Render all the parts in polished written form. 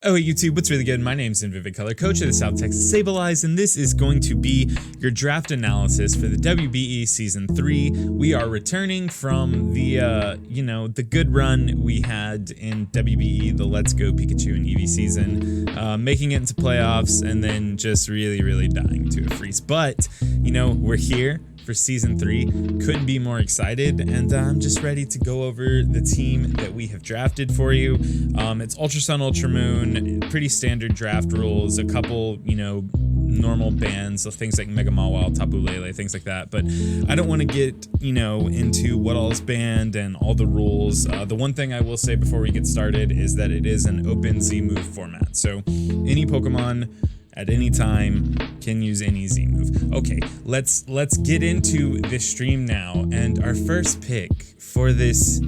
Oh, hey YouTube, what's really good? My name's Vivid Color, coach of the South Texas Sableyes, and this is going to be your draft analysis for the WBE Season 3. We are returning from the, the good run we had in WBE, the Let's Go Pikachu and Eevee season, making it into playoffs, and then just really dying to a freeze. But, we're here for Season 3, couldn't be more excited, and I'm just ready to go over the team that we have drafted for you. It's Ultra Sun, Ultra Moon, pretty standard draft rules, a couple, normal bans, so things like Mega Mawile, Tapu Bulu, things like that, but I don't want to get, into what all is banned and all the rules. The one thing I will say before we get started is that it is an open Z move format, so any Pokemon at any time can use any Z move. Okay, let's get into this stream now, and our first pick for this,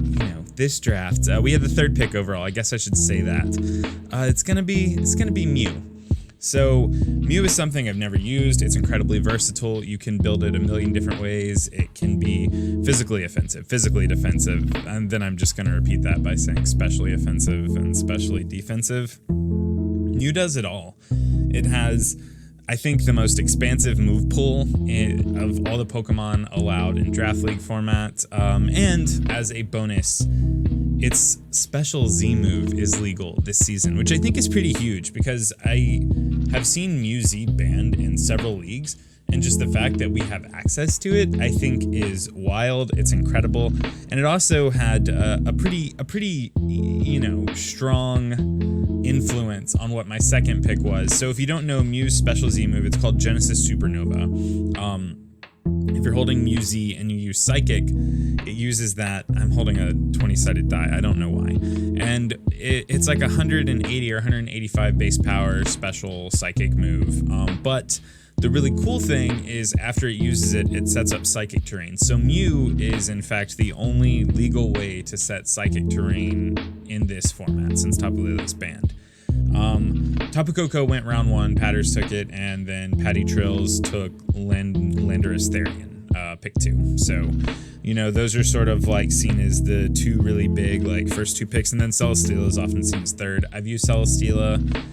this draft, we had the third pick overall. I guess I should say that. It's gonna be Mew. So Mew is something I've never used. It's incredibly versatile. You can build it a million different ways. It can be physically offensive, physically defensive, and then I'm just gonna repeat that by saying specially offensive and specially defensive. Mew does it all. It has, I think, the most expansive move pool of all the Pokemon allowed in Draft League format, and as a bonus, its special Z move is legal this season, which I think is pretty huge because I have seen Mew Z banned in several leagues, and just the fact that we have access to it, I think, is wild. It's incredible, and it also had a pretty strong influence on what my second pick was. So if you don't know Mew's special Z move, it's called Genesis Supernova. If you're holding Mew Z and you use Psychic, it uses that. I'm holding a 20-sided die, I don't know why. And it's like 180 or 185 base power special Psychic move. But the really cool thing is after it uses it, it sets up Psychic terrain. So Mew is in fact the only legal way to set Psychic terrain in this format since Tapu Bulu is banned. Tapu Koko went round 1, Patters took it, and then Patty Trills took Landorus Therian, pick 2. So, those are sort of like seen as the two really big first two picks, and then Celesteela is often seen as third. I've used Celesteela.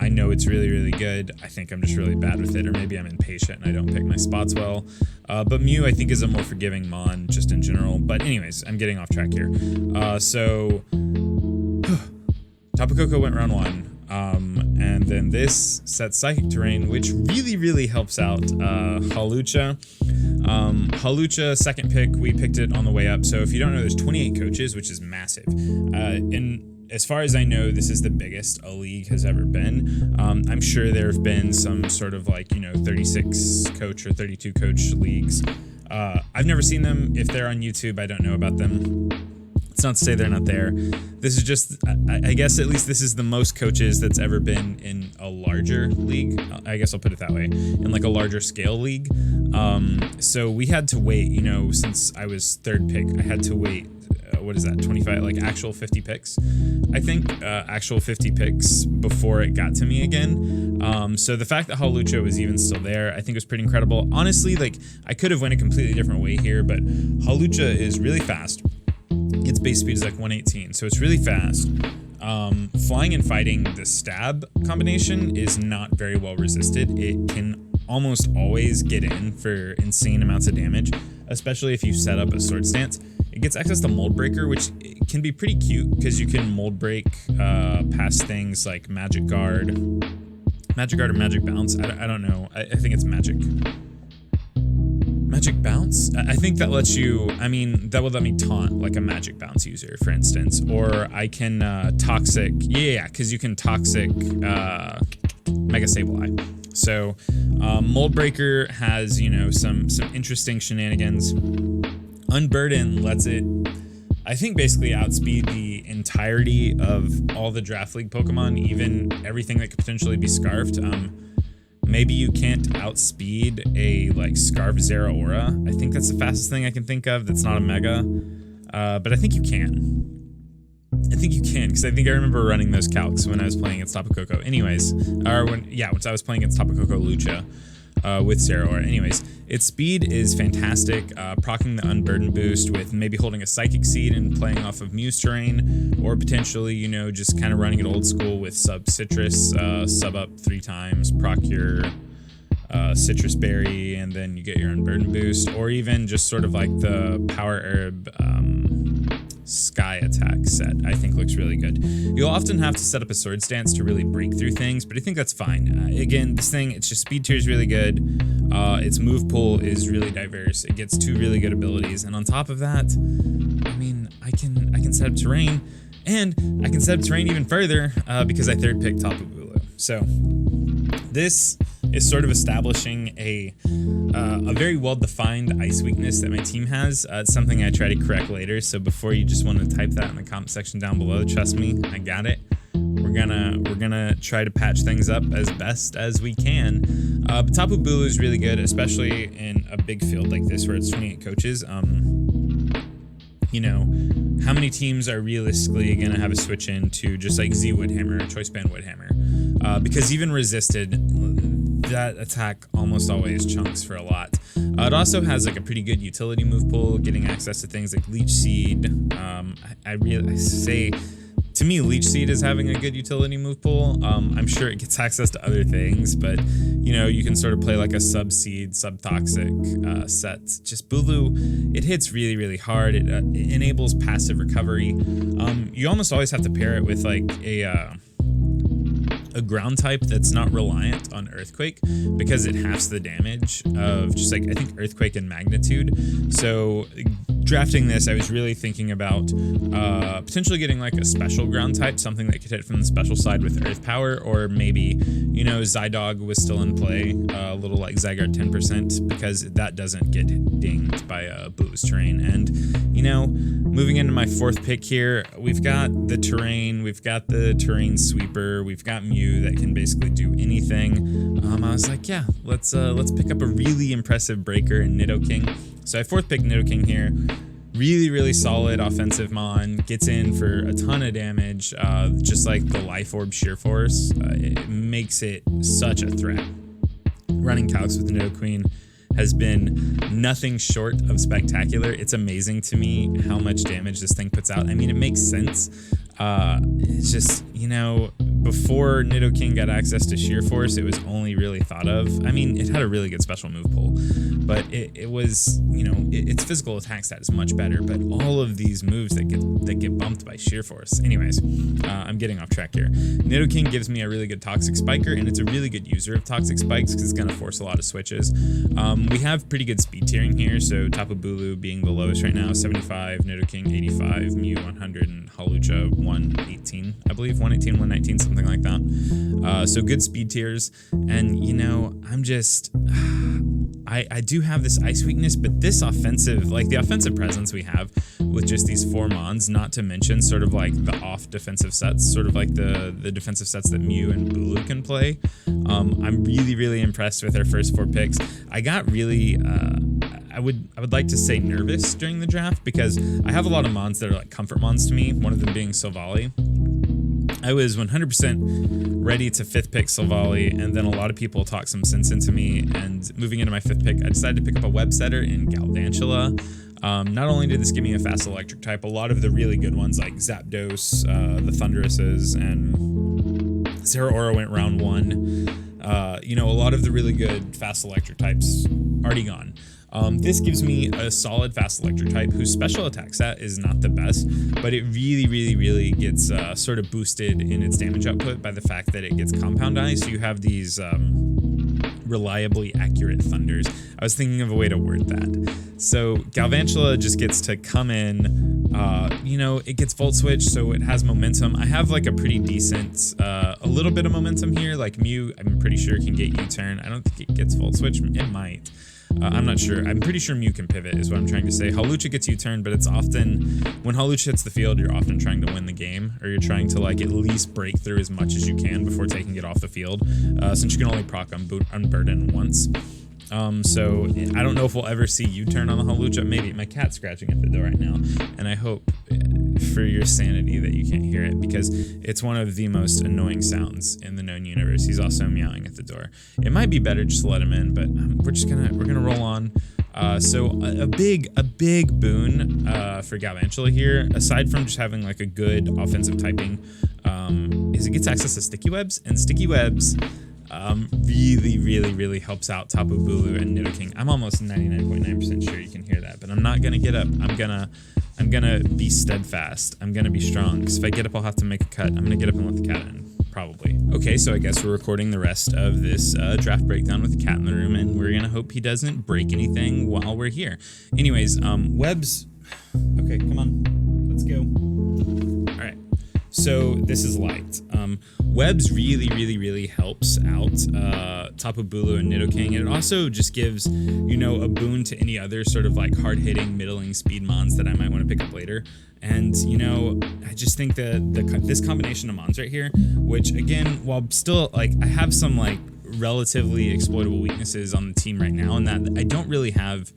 I know it's really good. I think I'm just really bad with it, or maybe I'm impatient and I don't pick my spots well. But Mew, I think, is a more forgiving mon just in general. But anyways, I'm getting off track here. So Tapu Koko went round 1, and then this sets Psychic terrain, which really helps out Hawlucha. Hawlucha, second pick, we picked it on the way up. So if you don't know, there's 28 coaches, which is massive. And as far as I know, this is the biggest a league has ever been. I'm sure there have been some sort of 36 coach or 32 coach leagues. I've never seen them. If they're on YouTube, I don't know about them. It's not to say they're not there. This is just, I guess at least this is the most coaches that's ever been in a larger league. I guess I'll put it that way, in a larger scale league. So we had to wait, since I was third pick, I had to wait, what is that, 25, actual 50 picks? I think actual 50 picks before it got to me again. So the fact that Hawlucha was even still there, I think was pretty incredible. Honestly, I could have went a completely different way here, but Hawlucha is really fast. Its base speed is 118, so it's really fast. Flying and fighting, the stab combination is not very well resisted. It can almost always get in for insane amounts of damage, especially if you set up a sword stance. It gets access to Mold Breaker, which can be pretty cute because you can Mold Break past things like Magic Guard or Magic Bounce. I don't know. I think it's Magic Bounce? I think that lets you, that would let me taunt a Magic Bounce user, for instance, or I can Toxic, because you can Toxic Mega Sableye. So Mold Breaker has, some interesting shenanigans. Unburden lets it, I think, basically outspeed the entirety of all the Draft League Pokemon, even everything that could potentially be Scarfed. Maybe you can't outspeed a Scarf Zeraora. I think that's the fastest thing I can think of that's not a Mega. But I think you can. Because I think I remember running those calcs when I was playing against Tapu Koko. Anyways, once I was playing against Tapu Koko Lucha. with Zeraora. Anyways, its speed is fantastic, proccing the Unburden boost with maybe holding a Psychic Seed and playing off of Muse terrain, or potentially, you know, just kind of running it old school with sub Citrus, sub up 3 times, proc your Citrus Berry, and then you get your Unburden boost, or even just sort of like the Power Herb Sky attack set, I think looks really good. You'll often have to set up a Sword Stance to really break through things, but I think that's fine. Again, this thing, it's just speed tier is really good. Its move pool is really diverse. It gets 2 really good abilities, and on top of that, I mean, I can set up terrain, and I can set up terrain even further because I third picked Tapu Bulu. So this is sort of establishing a very well-defined ice weakness that my team has. It's something I try to correct later, so before you just want to type that in the comment section down below, trust me, I got it. We're gonna try to patch things up as best as we can. But Tapu Bulu is really good, especially in a big field like this where it's 28 coaches. You know, how many teams are realistically going to have a switch into just like Z Woodhammer or Choice Band Woodhammer? Because even resisted, that attack almost always chunks for a lot. It also has like a pretty good utility move pool, getting access to things like Leech Seed. I really say, to me, Leech Seed is having a good utility move pool. I'm sure it gets access to other things, but you know, you can sort of play like a sub-seed, sub-toxic set. Just Bulu, it hits really, really hard. It enables passive recovery. You almost always have to pair it with like a ground type that's not reliant on Earthquake, because it halves the damage of just like, I think, Earthquake and Magnitude. So drafting this, I was really thinking about potentially getting like a special ground type, something that could hit from the special side with Earth Power, or maybe, you know, Zydog was still in play, a little like Zygarde 10%, because that doesn't get dinged by Bulu's terrain. And, you know, moving into my 4th pick here, we've got the terrain, we've got the terrain sweeper, we've got Mew that can basically do anything. I was like, yeah, let's pick up a really impressive breaker in Nidoking. So I 4th pick Nidoking here. Really, really solid offensive mon. Gets in for a ton of damage, just like the Life Orb Sheer Force. It makes it such a threat. Running calcs with Nidoqueen has been nothing short of spectacular. It's amazing to me how much damage this thing puts out. I mean, it makes sense. It's just, you know, before Nidoking got access to Sheer Force, it was only really thought of. I mean, it had a really good special move pool, but it was, you know, its physical attack stat is much better, but all of these moves that get bumped by Sheer Force. Anyways, I'm getting off track here. Nidoking gives me a really good Toxic Spiker, and it's a really good user of Toxic Spikes because it's going to force a lot of switches. We have pretty good speed tiering here, so Tapu Bulu being the lowest right now, 75, Nidoking 85, Mew 100, and Hawlucha 118, I believe, 118, 119, something like that. So good speed tiers, and you know, I'm just, I do have this ice weakness, but this offensive, like the offensive presence we have with just these 4 mons, not to mention sort of like the off defensive sets, sort of like the defensive sets that Mew and Bulu can play. I'm really, really impressed with our first 4 picks. I got really, I would like to say nervous during the draft, because I have a lot of mons that are like comfort mons to me, one of them being Silvally. I was 100% ready to 5th pick Silvally, and then a lot of people talked some sense into me, and moving into my 5th pick, I decided to pick up a web setter in Galvantula. Not only did this give me a fast electric type, a lot of the really good ones like Zapdos, the Thunderouses, and Zeraora went round 1. You know, a lot of the really good fast electric types already gone. This gives me a solid fast electric type whose special attack stat is not the best, but it really, really, really gets sort of boosted in its damage output by the fact that it gets Compound Eye, so you have these reliably accurate thunders. I was thinking of a way to word that. So Galvantula just gets to come in, you know, it gets Volt Switch, so it has momentum. I have like a pretty decent, a little bit of momentum here, like Mew, I'm pretty sure can get U-turn. I don't think it gets Volt Switch, it might. I'm not sure. I'm pretty sure Mew can pivot is what I'm trying to say. Hawlucha gets U-turn, but it's often, when Hawlucha hits the field, you're often trying to win the game, or you're trying to like at least break through as much as you can before taking it off the field, since you can only proc Unburden once. So I don't know if we'll ever see U-turn on the Hawlucha. Maybe. My cat's scratching at the door right now, and I hope for your sanity that you can't hear it, because it's one of the most annoying sounds in the known universe. He's also meowing at the door. It might be better just to let him in, but we're gonna roll on. So a big boon for Galvantula here, aside from just having like a good offensive typing, is it gets access to sticky webs, and sticky webs really helps out Tapu Bulu and Nidoking. I'm almost 99.9% sure you can hear that, but I'm not gonna get up. I'm gonna be steadfast. I'm gonna be strong, because if I get up, I'll have to make a cut. I'm gonna get up and let the cat in, probably. Okay, so I guess we're recording the rest of this draft breakdown with the cat in the room, and we're gonna hope he doesn't break anything while we're here. Anyways, webs. Okay, come on, let's go. All right. So this is light. Webs really helps out Tapu Bulu and Nidoking, and it also just gives, you know, a boon to any other sort of like hard-hitting, middling speed mons that I might want to pick up later. And, you know, I just think that this combination of mons right here, which again, while still like I have some like relatively exploitable weaknesses on the team right now, and that I don't really have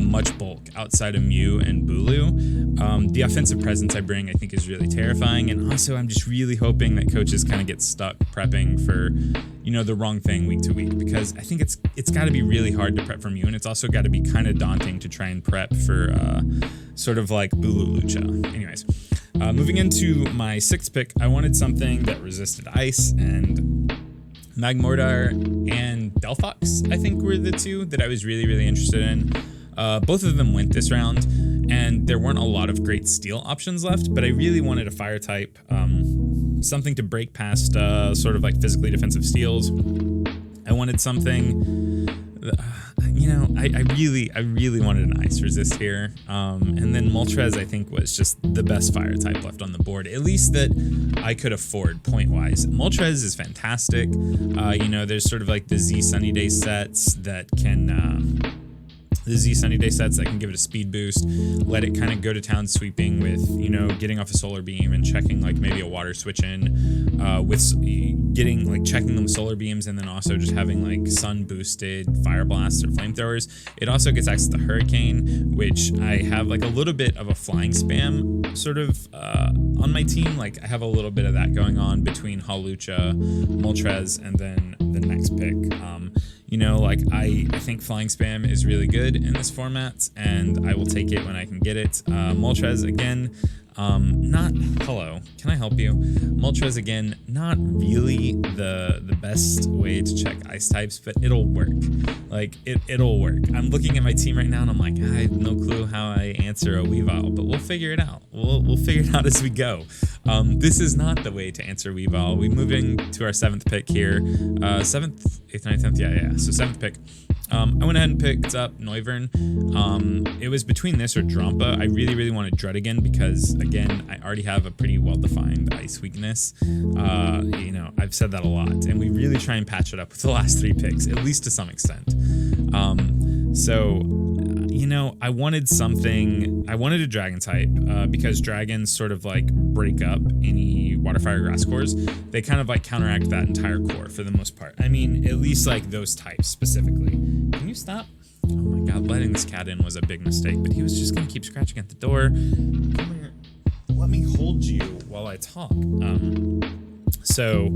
much bulk outside of Mew and Bulu. The offensive presence I bring, I think, is really terrifying, and also I'm just really hoping that coaches kind of get stuck prepping for, you know, the wrong thing week to week, because I think it's got to be really hard to prep for Mew, and it's also got to be kind of daunting to try and prep for sort of like Hawlucha. Anyways, moving into my 6th pick, I wanted something that resisted ice, and Magmortar and Delphox, I think, were the two that I was really interested in. Both of them went this round, and there weren't a lot of great steel options left, but I really wanted a fire type, something to break past sort of like physically defensive steals. I wanted something, you know, I really wanted an ice resist here. And then Moltres, I think, was just the best fire type left on the board, at least that I could afford point-wise. Moltres is fantastic. You know, there's sort of like the Z Sunny Day sets that can... give it a speed boost, let it kind of go to town sweeping with, you know, getting off a solar beam and checking like maybe a water switch in, with getting like checking them solar beams, and then also just having like sun boosted fire blasts or flamethrowers. It also gets access to Hurricane, which I have like a little bit of a flying spam sort of on my team. Like I have a little bit of that going on between Hawlucha, Moltres, and then the next pick. You know, like I think flying spam is really good in this format, and I will take it when I can get it. Moltres again, hello, can I help you? Moltres again, not really the best way to check ice types, but it'll work. Like it'll work. I'm looking at my team right now and I'm like, I have no clue how I answer a Weavile, but we'll figure it out. We'll figure it out as we go. This is not the way to answer Weavile. We're moving to our 7th pick here. 7th, 8th, 9th, 10th, yeah. So 7th pick. I went ahead and picked up Noivern. It was between this or Drampa. I really wanted Druddigon because, again, I already have a pretty well-defined ice weakness. You know, I've said that a lot, and we really try and patch it up with the last 3 picks, at least to some extent. You know, I wanted a dragon type, because dragons sort of like break up any water, fire, grass cores. They kind of like counteract that entire core for the most part. I mean, at least like those types specifically. Can you stop? Oh my God, letting this cat in was a big mistake, but he was just gonna keep scratching at the door. Come here, let me hold you while I talk. So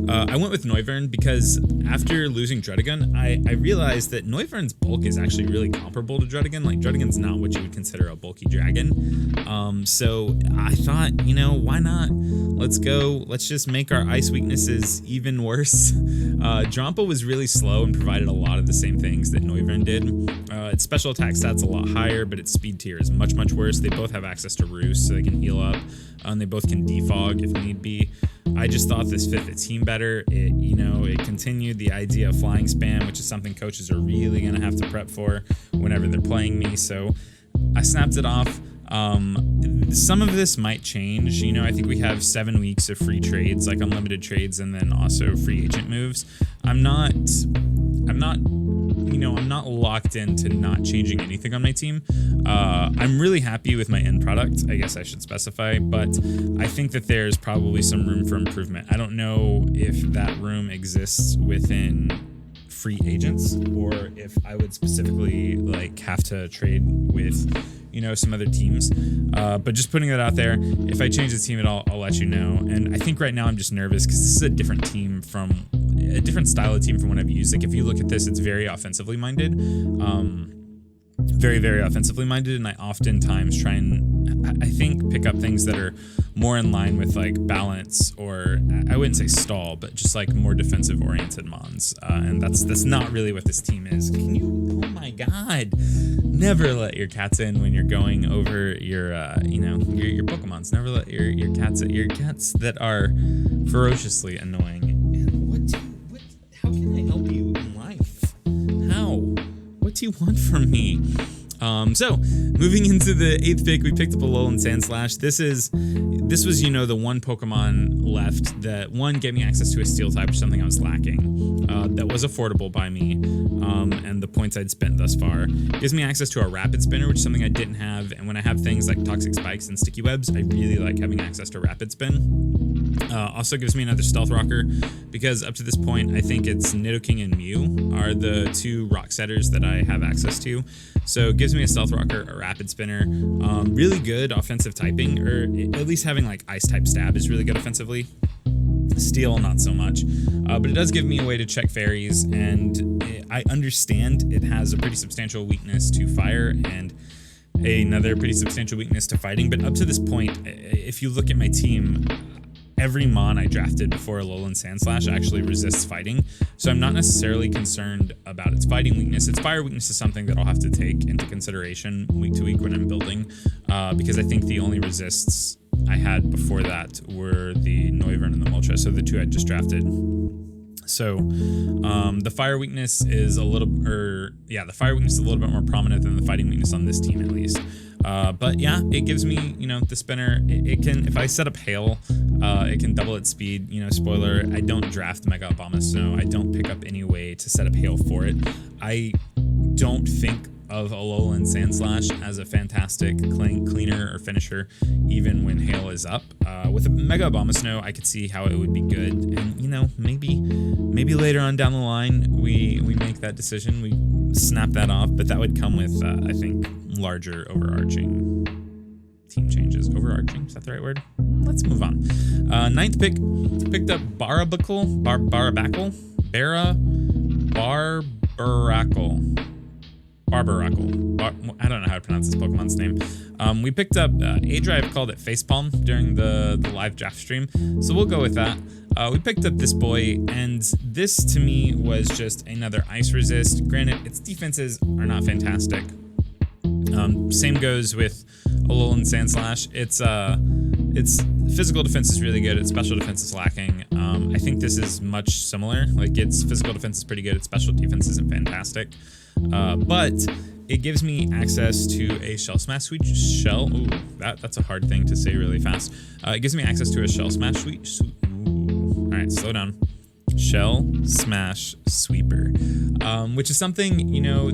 I went with Noivern because after losing Druddigon, I realized that Noivern's bulk is actually really comparable to Druddigon. Like, Druddigon's not what you would consider a bulky dragon. So I thought, you know, why not? Let's go. Let's just make our ice weaknesses even worse. Drampa was really slow and provided a lot of the same things that Noivern did. Its special attack stats a lot higher, but its speed tier is much worse. They both have access to Roost, so they can heal up. And they both can defog if need be. I just thought this fit the team better. It continued the idea of flying spam, which is something coaches are really going to have to prep for whenever they're playing me. So I snapped it off. Some of this might change. You know, I think we have 7 weeks of free trades, like unlimited trades, and then also free agent moves. I'm not locked into not changing anything on my team. I'm really happy with my end product, I guess I should specify, but I think that there's probably some room for improvement. I don't know if that room exists within free agents, or if I would specifically like have to trade with, some other teams. But just putting that out there, if I change the team at all, I'll let you know. And I think right now I'm just nervous because this is a different style of team from what I've used. Like if you look at this, it's very offensively minded. Very, very offensively minded, and I oftentimes try and I think pick up things that are more in line with like balance, or I wouldn't say stall, but just like more defensive oriented mons, and that's not really what this team is. Can you? Oh my God! Never let your cats in when you're going over your your Pokemons. Never let your cats that are ferociously annoying. And how can I help you in life? How? What do you want from me? So moving into the 8th pick, we picked up Alolan Sandslash. This was the one Pokemon left that gave me access to a Steel type, which is something I was lacking. That was affordable by me, and the points I'd spent thus far. Gives me access to a Rapid Spinner, which is something I didn't have. And when I have things like Toxic Spikes and Sticky Webs, I really like having access to Rapid Spin. Also gives me another Stealth Rocker, because up to this point, I think it's Nidoking and Mew are the 2 rock setters that I have access to. So it gives me a Stealth Rocker, a Rapid Spinner, really good offensive typing, or at least having like Ice type Stab is really good offensively. Steel, not so much, but it does give me a way to check fairies, and I understand it has a pretty substantial weakness to fire and another pretty substantial weakness to fighting, but up to this point, if you look at my team, every mon I drafted before Alolan Sandslash actually resists fighting, so I'm not necessarily concerned about its fighting weakness. Its fire weakness is something that I'll have to take into consideration week to week when I'm building, because I think the only resists I had before that were the Noivern and the Moltres, so the 2 I just drafted. So the fire weakness is a little bit more prominent than the fighting weakness on this team, at least. But yeah, it gives me, the spinner. It can, if I set up Hail, it can double its speed. Spoiler, I don't draft Mega Sharpedo. I don't pick up any way to set up Hail for it. I don't think of Alolan Sandslash as a fantastic cleaner or finisher, even when Hail is up. With a Mega Sharpedo, I could see how it would be good, and maybe later on down the line we make that decision, we snap that off, but that would come with I think larger overarching team changes. Overarching, is that the right word? Let's move on. 9th pick, picked up Barbaracle. I don't know how to pronounce this Pokemon's name. We picked up A-Drive called it Facepalm during the live draft stream, so we'll go with that. We picked up this boy, and this to me was just another Ice Resist. Granted, its defenses are not fantastic. Same goes with Alolan Sandslash. Its physical defense is really good. Its special defense is lacking. I think this is much similar. Like, its physical defense is pretty good. Its special defense isn't fantastic. But it gives me access to a Shell Smash Shell. Ooh, that's a hard thing to say really fast. It gives me access to a Shell Smash All right, slow down. Shell Smash Sweeper, which is something,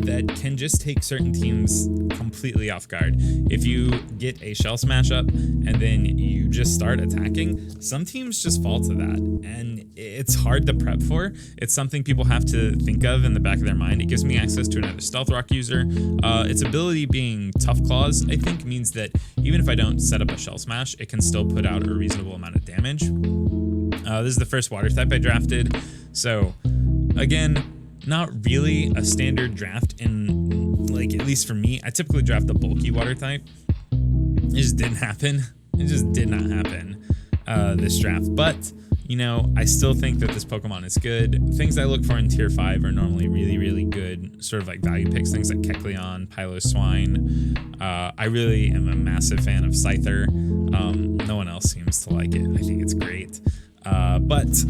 that can just take certain teams completely off guard. If you get a Shell Smash up and then you just start attacking, some teams just fall to that, and it's hard to prep for. It's something people have to think of in the back of their mind. It gives me access to another Stealth Rock user. Its ability being Tough Claws, I think, means that even if I don't set up a Shell Smash, it can still put out a reasonable amount of damage. This is the first water type I drafted, so again, not really a standard draft in, like, at least for me. I typically draft a bulky water type. It just didn't happen. It just did not happen this draft, but I still think that this Pokemon is good. Things I look for in tier 5 are normally really, really good, sort of like value picks, things like Kecleon, Piloswine. I really am a massive fan of Scyther. No one else seems to like it. I think it's great. But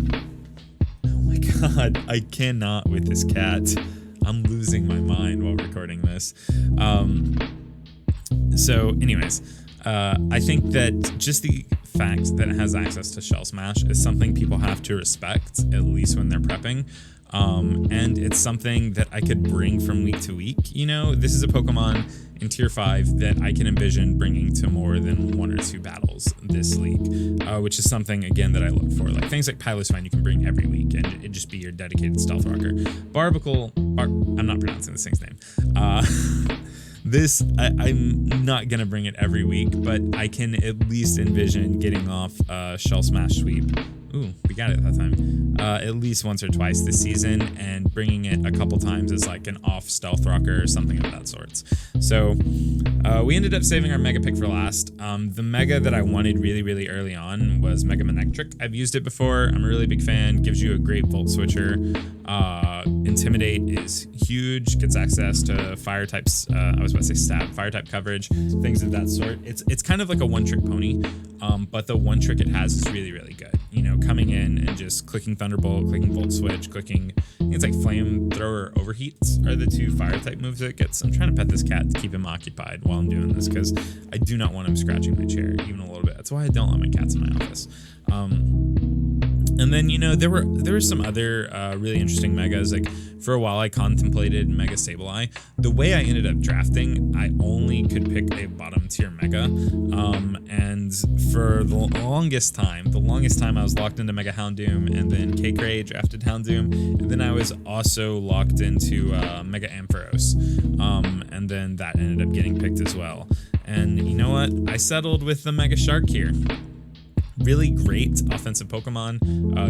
oh my God, I cannot with this cat. I'm losing my mind while recording this. So anyways, I think that just the fact that it has access to Shell Smash is something people have to respect, at least when they're prepping. And it's something that I could bring from week to week. This is a Pokemon in tier 5 that I can envision bringing to more than 1 or 2 battles this league, which is something, again, that I look for. Like things like Piloswine you can bring every week, and it'd just be your dedicated Stealth Rocker. I'm not pronouncing this thing's name. I'm not gonna bring it every week, but I can at least envision getting off Shell Smash Sweep. Ooh, we got it that time. At least once or twice this season, and bringing it a couple times as like an off Stealth Rocker or something of that sort. So we ended up saving our Mega pick for last. The Mega that I wanted really, really early on was Mega Manectric. I've used it before. I'm a really big fan. Gives you a great Volt Switcher. Intimidate is huge. Gets access to fire types. I was about to say stab, fire type coverage, things of that sort. It's kind of like a one-trick pony, but the one trick it has is really, really good. You know, coming in and just clicking Thunderbolt, clicking Volt Switch, clicking, I think it's like Flamethrower Overheats are the two fire type moves it gets. I'm trying to pet this cat to keep him occupied while I'm doing this because I do not want him scratching my chair even a little bit. That's why I don't let my cats in my office. And then, you know, there were some other really interesting megas. Like for a while, I contemplated Mega Sableye. The way I ended up drafting, I only could pick a bottom tier Mega. And for the longest time I was locked into Mega Houndoom, and then K-Cray drafted Houndoom, and then I was also locked into Mega Ampharos. And then that ended up getting picked as well. And you know what? I settled with the Mega Shark here. Really great offensive Pokemon,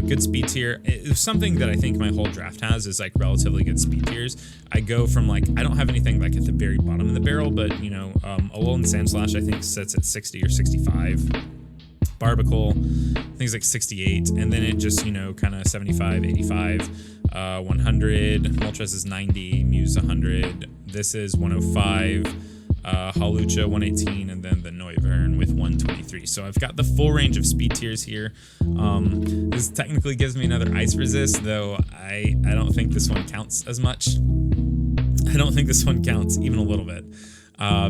good speed tier. It's something that I think my whole draft has is like relatively good speed tiers. I go from like, I don't have anything like at the very bottom of the barrel, but you know, Alolan Sandslash I think sits at 60 or 65. Barbaracle, things like 68, and then it just, you know, kind of 75, 85, 100, Moltres is 90, Muse 100, this is 105, Hawlucha 118, and then the Noivern with 123. So I've got the full range of speed tiers here. This technically gives me another Ice Resist, though I don't think this one counts as much. I don't think this one counts even a little bit.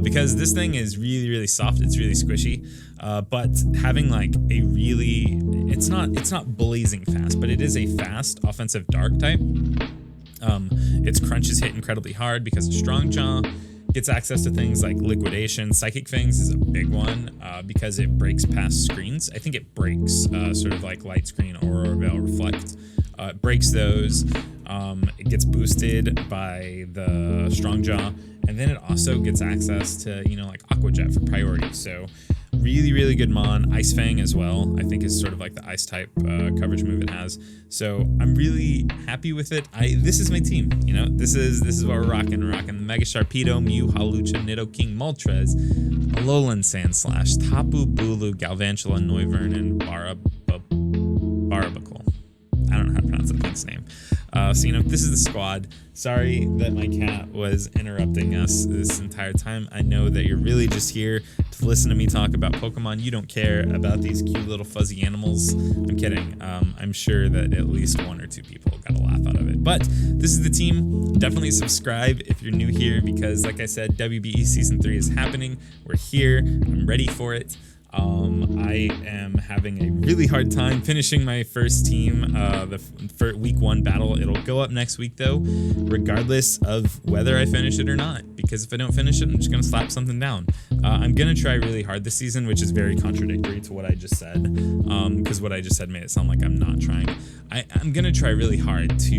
Because this thing is really, really soft. It's really squishy. But having like a really, it's not blazing fast, but it is a fast offensive dark type. Its crunches hit incredibly hard because of Strong Jaw. Gets access to things like Liquidation. Psychic Fangs is a big one because it breaks past screens. I think it breaks sort of like Light Screen, Aurora Veil, Reflect. It breaks those. It gets boosted by the Strong Jaw, and then it also gets access to, you know, like Aqua Jet for priority. So really, really good mon. Ice Fang as well, I think is sort of like the ice type coverage move it has. So I'm really happy with it. This is my team, you know. This is what we're rocking. We're rocking Mega Sharpedo, Mew, Hawlucha, Nidoking, Moltres, Alolan Sandslash, Tapu Bulu, Galvantula, Noivern, and Barbaracle. I don't know how to pronounce that thing's name. So, you know, this is the squad. Sorry that my cat was interrupting us this entire time. I know that you're really just here to listen to me talk about Pokemon. You don't care about these cute little fuzzy animals. I'm kidding. I'm sure that at least one or two people got a laugh out of it. But this is the team. Definitely subscribe if you're new here because, like I said, WBE Season 3 is happening. We're here. I'm ready for it. I am having a really hard time finishing my first team, for week 1 battle. It'll go up next week though, regardless of whether I finish it or not, because if I don't finish it, I'm just gonna slap something down. I'm gonna try really hard this season, which is very contradictory to what I just said, because what I just said made it sound like I'm not trying. I'm gonna try really hard to,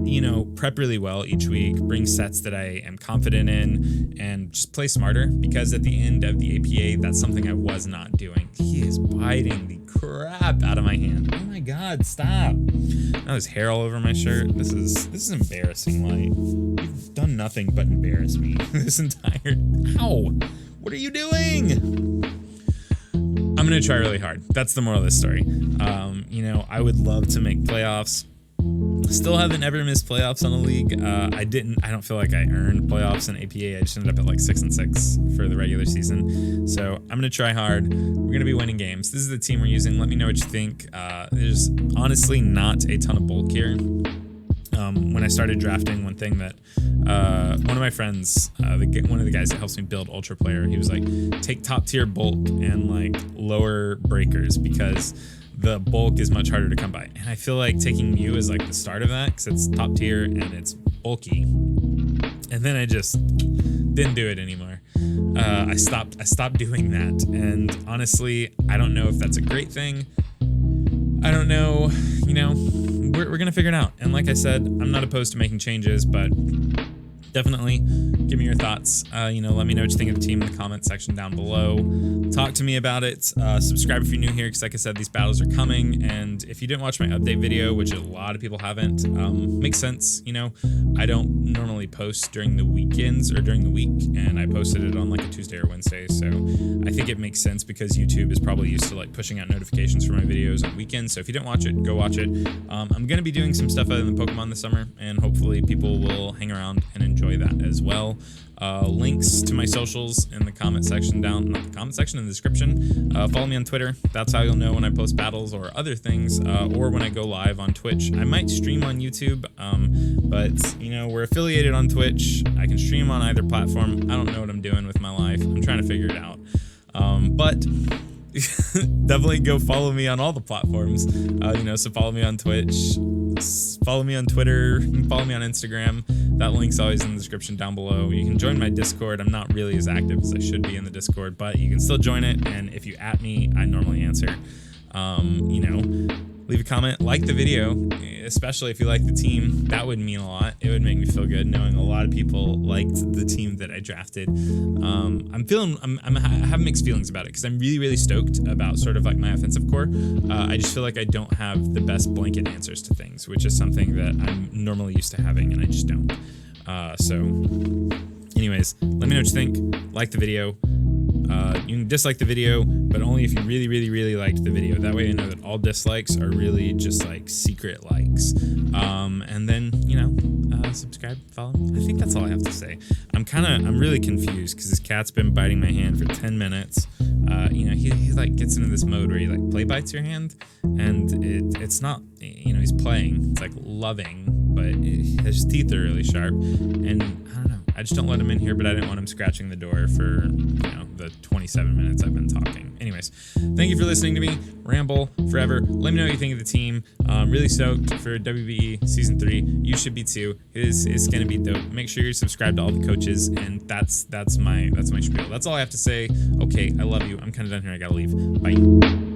you know, prep really well each week, bring sets that I am confident in, and just play smarter, because at the end of the APA, that's something I was not doing. He is biting the crap out of my hand. Oh my god, stop. Now there's hair all over my shirt. This is embarrassing, Light. You've done nothing but embarrass me this entire... Ow! What are you doing? I'm gonna try really hard. That's the moral of this story. You know, I would love to make playoffs. Still haven't ever missed playoffs on a league. I don't feel like I earned playoffs in APA. I just ended up at like 6-6 for the regular season. So I'm gonna try hard. We're gonna be winning games. This is the team we're using. Let me know what you think. There's honestly not a ton of bulk here. When I started drafting, one thing that one of my friends, one of the guys that helps me build Ultra Player, he was like, take top tier bulk and like lower breakers, because the bulk is much harder to come by. And I feel like taking Mew is like the start of that, because it's top tier and it's bulky. And then I just didn't do it anymore. I stopped doing that. And honestly, I don't know if that's a great thing. I don't know, you know, we're gonna figure it out. And like I said, I'm not opposed to making changes, but definitely give me your thoughts. Let me know what you think of the team in the comment section down below. Talk to me about it. Subscribe if you're new here, because like I said, these battles are coming. And if you didn't watch my update video, which a lot of people haven't, makes sense. I don't normally post during the weekends or during the week, and I posted it on like a Tuesday or Wednesday. So I think it makes sense because YouTube is probably used to like pushing out notifications for my videos on weekends. So if you didn't watch it, go watch it. I'm going to be doing some stuff other than Pokemon this summer, and hopefully people will hang around and enjoy that as well. Links to my socials in the comment section in the description. Follow me on Twitter. That's how you'll know when I post battles or other things, or when I go live on Twitch. I might stream on YouTube, but we're affiliated on Twitch. I can stream on either platform. I don't know what I'm doing with my life. I'm trying to figure it out. But definitely go follow me on all the platforms. So follow me on Twitch, follow me on Twitter, follow me on Instagram. That link's always in the description down below. You can join my Discord. I'm not really as active as I should be in the Discord, but you can still join it. And if you at me, I normally answer. Leave a comment, like the video, especially if you like the team. That would mean a lot. It would make me feel good knowing a lot of people liked the team that I drafted. I have mixed feelings about it, because I'm really, really stoked about sort of like my offensive core. I just feel like I don't have the best blanket answers to things, which is something that I'm normally used to having, and I just don't. Anyways, let me know what you think. Like the video. You can dislike the video, but only if you really, really, really liked the video. That way I know that all dislikes are really just like secret likes. And then, subscribe, follow me. I think that's all I have to say. I'm really confused because this cat's been biting my hand for 10 minutes. He like gets into this mode where he like play bites your hand, and it's not, he's playing. It's like loving, but his teeth are really sharp, and I don't know. I just don't let him in here, but I didn't want him scratching the door for, the 27 minutes I've been talking. Anyways, thank you for listening to me ramble forever. Let me know what you think of the team. I'm really stoked for WBE Season 3. You should be too. It's going to be dope. Make sure you're subscribed to all the coaches, and that's my spiel. That's all I have to say. Okay, I love you. I'm kind of done here. I got to leave. Bye.